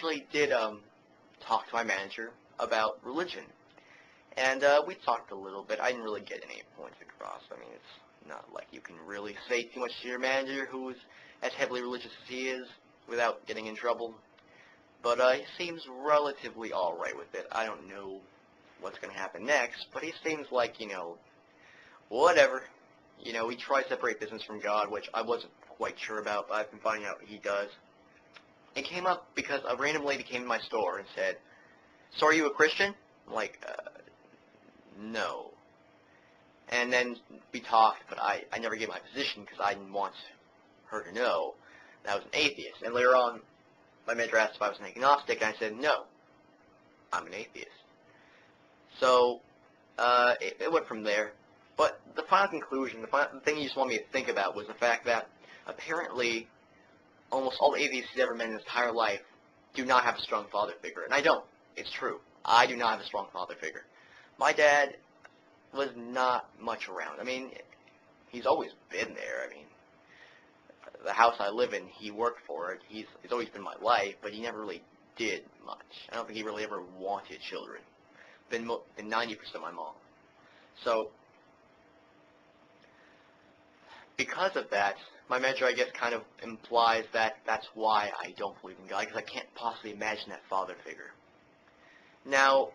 actually did talk to my manager about religion, and we talked a little bit. I didn't really get any points across. I mean, it's not like you can really say too much to your manager who's as heavily religious as he is without getting in trouble. But he seems relatively alright with it. I don't know what's going to happen next, but he seems like, whatever. He tries to separate business from God, which I wasn't quite sure about, but I've been finding out he does. It came up because a random lady came to my store and said, "So are you a Christian?" I'm like, no. And then we talked, but I never gave my position because I didn't want her to know that I was an atheist. And later on, my manager asked if I was an agnostic, and I said, no, I'm an atheist. So it went from there. But the final conclusion, the thing he just wanted me to think about was the fact that apparently almost all the atheists he's ever met in his entire life do not have a strong father figure. And I don't. It's true. I do not have a strong father figure. My dad was not much around. I mean, he's always been there. I mean, the house I live in, he worked for it. He's always been my life, but he never really did much. I don't think he really ever wanted children. Been 90% my mom. So, because of that, my manager, I guess, kind of implies that that's why I don't believe in God, because I can't possibly imagine that father figure. Now,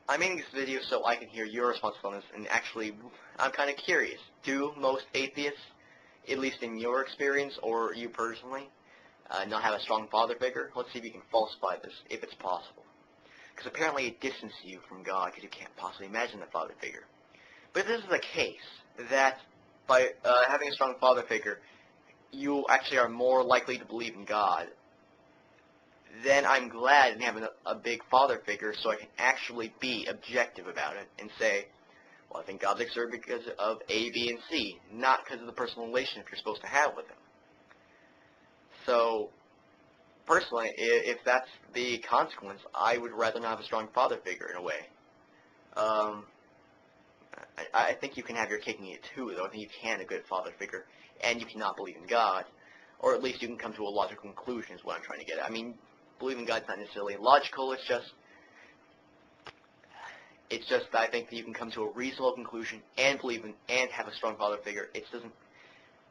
I'm making this video so I can hear your response on this, and actually, I'm kind of curious. Do most atheists, at least in your experience, or you personally, not have a strong father figure? Let's see if you can falsify this, if it's possible. Because apparently it distances you from God, because you can't possibly imagine the father figure. But if this is the case, that by having a strong father figure, you actually are more likely to believe in God, then I'm glad I didn't have a big father figure, so I can actually be objective about it and say, well, I think God's exists because of A, B, and C, not because of the personal relationship you're supposed to have with Him. So, personally, if that's the consequence, I would rather not have a strong father figure in a way. I think you can have your cake and eat it too, though. I think you can have a good father figure, and you cannot believe in God, or at least you can come to a logical conclusion is what I'm trying to get at. I mean, believing in God's not necessarily logical, it's just I think that you can come to a reasonable conclusion and believe in and have a strong father figure.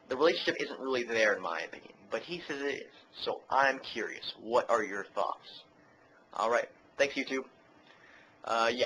The relationship isn't really there in my opinion, but he says it is. So I'm curious, what are your thoughts? Alright, thanks YouTube. Yeah.